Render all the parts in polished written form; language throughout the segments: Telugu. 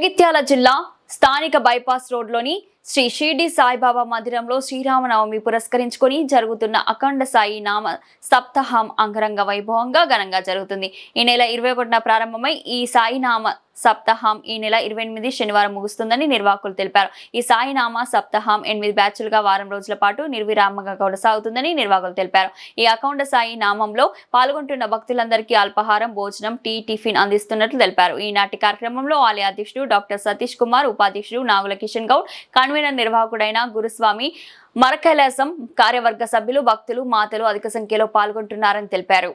జగిత్యాల జిల్లా స్థానిక బైపాస్ రోడ్లోని శ్రీ షిర్డీ సాయిబాబా మందిరంలో శ్రీరామనవమి పురస్కరించుకొని జరుగుతున్న అఖండ సాయి నామ సప్తాహం అంగరంగ వైభవంగా ఘనంగా జరుగుతుంది. ఈ నెల 21న ప్రారంభమై ఈ సాయి నామ సప్తాహం ఈ నెల 28 శనివారం ముగుస్తుందని నిర్వాహకులు తెలిపారు. ఈ సాయి నామ సప్తాహం 8 బ్యాచ్లుగా వారం రోజుల పాటు నిర్విరామంగా కొనసాగుతుందని నిర్వాహకులు తెలిపారు. ఈ అఖండ సాయి నామంలో పాల్గొంటున్న భక్తులందరికీ అల్పాహారం, భోజనం, టీ, టిఫిన్ అందిస్తున్నట్లు తెలిపారు. ఈనాటి కార్యక్రమంలో ఆలయ అధ్యక్షుడు డాక్టర్ సతీష్ కుమార్, ఉపాధ్యక్షుడు నాగుల కిషన్ గౌడ్, కన్వీనర్ నిర్వాహకుడైన గురుస్వామి మరకైలాసం, కార్యవర్గ సభ్యులు, భక్తులు, మాతలు అధిక సంఖ్యలో పాల్గొంటున్నారని తెలిపారు.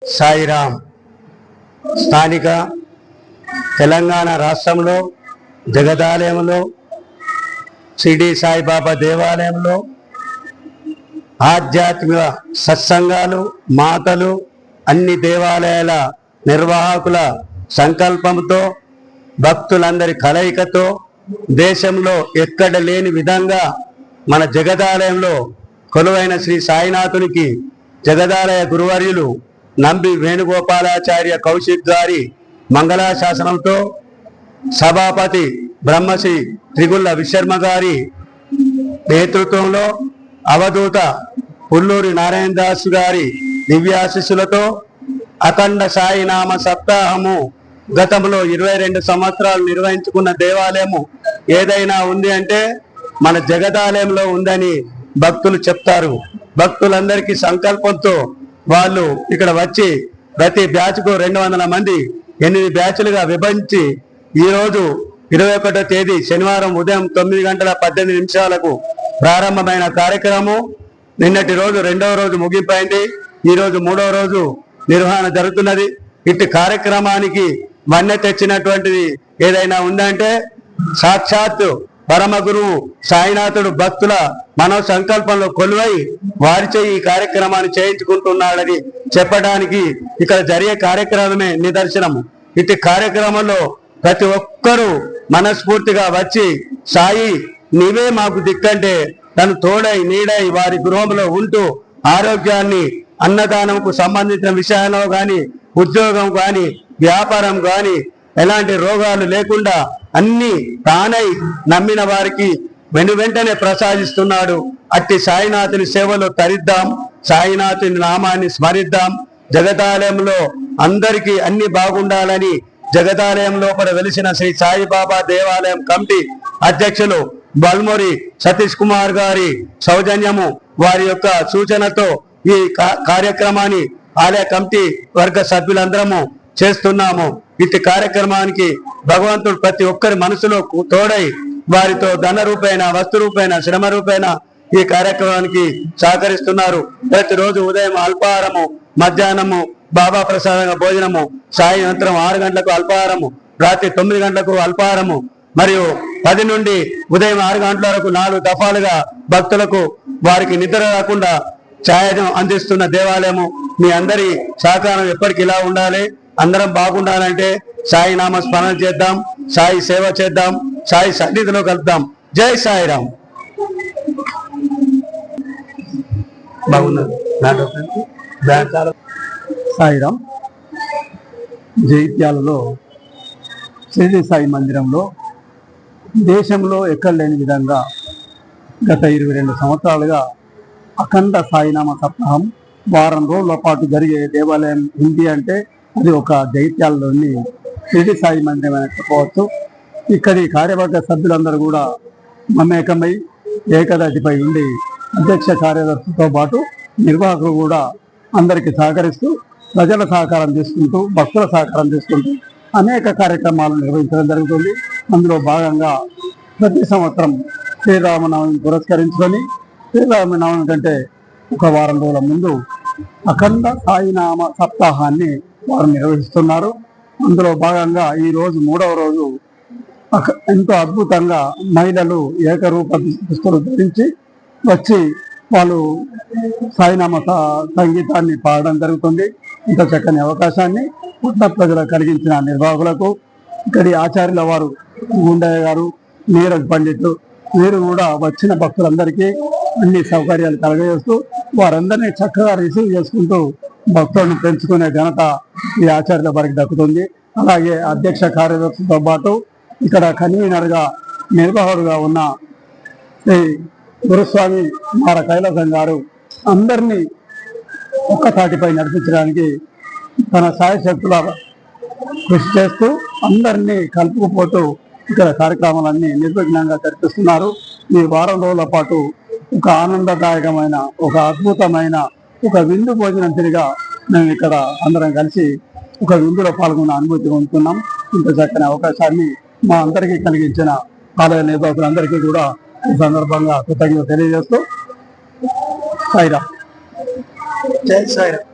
సాయిరామ్ స్థానిక తెలంగాణ రాష్ట్రంలో జగదాలయంలో షిరిడి సాయిబాబా దేవాలయంలో ఆధ్యాత్మిక సత్సంగాలు, మాతలు, అన్ని దేవాలయాల నిర్వాహకుల సంకల్పంతో, భక్తులందరి కలయికతో దేశంలో ఎక్కడ లేని విధంగా మన జగదాలయంలో కొలువైన శ్రీ సాయినాథునికి జగదాలయ గురువర్యులు నంబి వేణుగోపాలాచార్య కౌశిక్ గారి మంగళాశాసనంతో సభాపతి బ్రహ్మశ్రీ త్రిగుళ్ళ విశర్మ గారి నేతృత్వంలో అవధూత పుల్లూరి నారాయణ దాస్ గారి దివ్యాశిస్సులతో అఖండ సాయినామ సప్తాహము గతంలో 22 సంవత్సరాలు నిర్వహించుకున్న దేవాలయము ఏదైనా ఉంది అంటే మన జగదాలయంలో ఉందని భక్తులు చెప్తారు. భక్తులందరికీ సంకల్పంతో వాళ్ళు ఇక్కడ వచ్చి ప్రతి బ్యాచ్కు 200 మంది 8 బ్యాచ్లుగా విభజించి ఈరోజు 21వ తేదీ శనివారం ఉదయం 9:18 ప్రారంభమైన కార్యక్రమం నిన్నటి రోజు 2వ రోజు ముగింపైంది. ఈ రోజు 3వ రోజు నిర్వహణ జరుగుతున్నది. ఇట్టి కార్యక్రమానికి వన్నె తెచ్చినటువంటిది ఏదైనా ఉందంటే సాక్షాత్ పరమ గురువు సాయినాథుడు భక్తుల మనో సంకల్పంలో కొలువై వారిచే ఈ కార్యక్రమాన్ని చేయించుకుంటున్నాడని చెప్పడానికి ఇక్కడ జరిగే కార్యక్రమమే నిదర్శనము. ఇట్టి కార్యక్రమంలో ప్రతి ఒక్కరూ మనస్ఫూర్తిగా వచ్చి సాయి నీవే మాకు దిక్కంటే తను తోడై నీడై వారి గృహంలో ఉంటూ ఆరోగ్యాన్ని, అన్నదానంకు సంబంధించిన విషయంలో గాని, ఉద్యోగం గాని, వ్యాపారం గాని ఎలాంటి రోగాలు లేకుండా అన్ని తానై నమ్మిన వారికి వెంటనే ప్రసాదిస్తున్నాడు. అట్టి సాయినాథుని సేవలో తరిద్దాం, సాయినాథుని నామాన్ని స్మరిద్దాం. జగదాలయంలో అందరికీ అన్ని బాగుండాలని జగదాలయం లోపల వెలిసిన శ్రీ సాయిబాబా దేవాలయం కమిటీ అధ్యక్షులు బల్మూరి సతీష్ కుమార్ గారి సౌజన్యము, వారి యొక్క సూచనతో ఈ కార్యక్రమాన్ని ఆలయ కమిటీ వర్గ సభ్యులందరము చేస్తున్నాము. ఇట్టి కార్యక్రమానికి భగవంతుడు ప్రతి ఒక్కరి మనసులో తోడై వారితో ధన రూపేణ, వస్తు రూపేణ, శ్రమ రూపేణ ఈ కార్యక్రమానికి సహకరిస్తున్నారు. ప్రతిరోజు ఉదయం అల్పాహారము, మధ్యాహ్నము బాబా ప్రసాదంగా భోజనము, సాయంత్రం 6 గంటలకు అల్పాహారము, రాత్రి 9 గంటలకు అల్పాహారము మరియు 10 నుండి ఉదయం 6 గంటల వరకు 4 దఫాలుగా భక్తులకు వారికి నిద్ర రాకుండా ఛాయను అందిస్తున్న దేవాలయము. మీ అందరి సహకారం ఎప్పటికి ఇలా ఉండాలి. అందరం బాగుండాలంటే సాయి నామ స్మరణ చేద్దాం, సాయి సేవ చేద్దాం, సాయి సన్నిధిలో కలుద్దాం. జై సాయిరామ్. బాగున్నారు. సాయిరామ్. జైత్యాలలో షిరిడి సాయి మందిరంలో దేశంలో ఎక్కడ లేని విధంగా గత 22 సంవత్సరాలుగా అఖండ సాయినామ సప్తాహం వారం రోజుల పాటు జరిగే దేవాలయం ఉంది అంటే అది ఒక జైత్యాలలోని షిరిడి సాయి మందిరం అని చెప్పవచ్చు. ఇక్కడి కార్యవర్గ సభ్యులందరూ కూడా మమేకమై ఏకదాటిపై ఉండి అధ్యక్ష కార్యదర్శితో పాటు నిర్వాహకులు కూడా అందరికీ సహకరిస్తూ ప్రజల సహకారం తీసుకుంటూ భక్తుల సహకారం తీసుకుంటూ అనేక కార్యక్రమాలు నిర్వహించడం జరుగుతుంది. అందులో భాగంగా ప్రతి సంవత్సరం శ్రీరామనవమి పురస్కరించుకొని శ్రీరామనవమి కంటే ఒక వారం రోజుల ముందు అఖండ సాయినామ సప్తాహాన్ని వారు నిర్వహిస్తున్నారు. అందులో భాగంగా ఈ రోజు 3వ రోజు ఎంతో అద్భుతంగా మహిళలు ఏకరూప దుస్తులు ధరించి వచ్చి వాళ్ళు సాయినామ సంగీతాన్ని పాడడం జరుగుతుంది. ఇంత చక్కని అవకాశాన్ని పుట్ట ప్రజలకు కలిగించిన నిర్వాహకులకు, ఇక్కడి ఆచార్యుల వారు గుండయ్య గారు, నీరజ్ పండితులు వీరు కూడా వచ్చిన భక్తులందరికీ అన్ని సౌకర్యాలు కలగజేస్తూ వారందరినీ చక్కగా రిసీవ్ చేసుకుంటూ భక్తులను పెంచుకునే ఘనత ఈ ఆచార్యుల వారికి దక్కుతుంది. అలాగే అధ్యక్ష కార్యదర్శితో పాటు ఇక్కడ కన్వీనర్గా నిర్వాహకుడుగా ఉన్న శ్రీ గురుస్వామి మార కైలాసం గారు అందరినీ ఒక్కసాటిపై నడిపించడానికి తన సాయశక్తుల కృషి చేస్తూ అందరినీ కలుపుకుపోతూ ఇక్కడ కార్యక్రమాలన్నీ నిర్విఘ్నంగా జరిపిస్తున్నారు. ఈ వారం రోజుల పాటు ఒక ఆనందదాయకమైన, ఒక అద్భుతమైన, ఒక విందు భోజనం తిరిగా మేము ఇక్కడ అందరం కలిసి ఒక విందులో పాల్గొన్న అనుభూతి పొందుతున్నాం. ఇంత చక్కని అవకాశాన్ని మా అందరికీ కలిగించిన ఆలయ నిర్వాహకులందరికీ కూడా ఈ సందర్భంగా కృతజ్ఞత తెలియజేస్తూ సాయిరామ్. జై సాయిరామ్.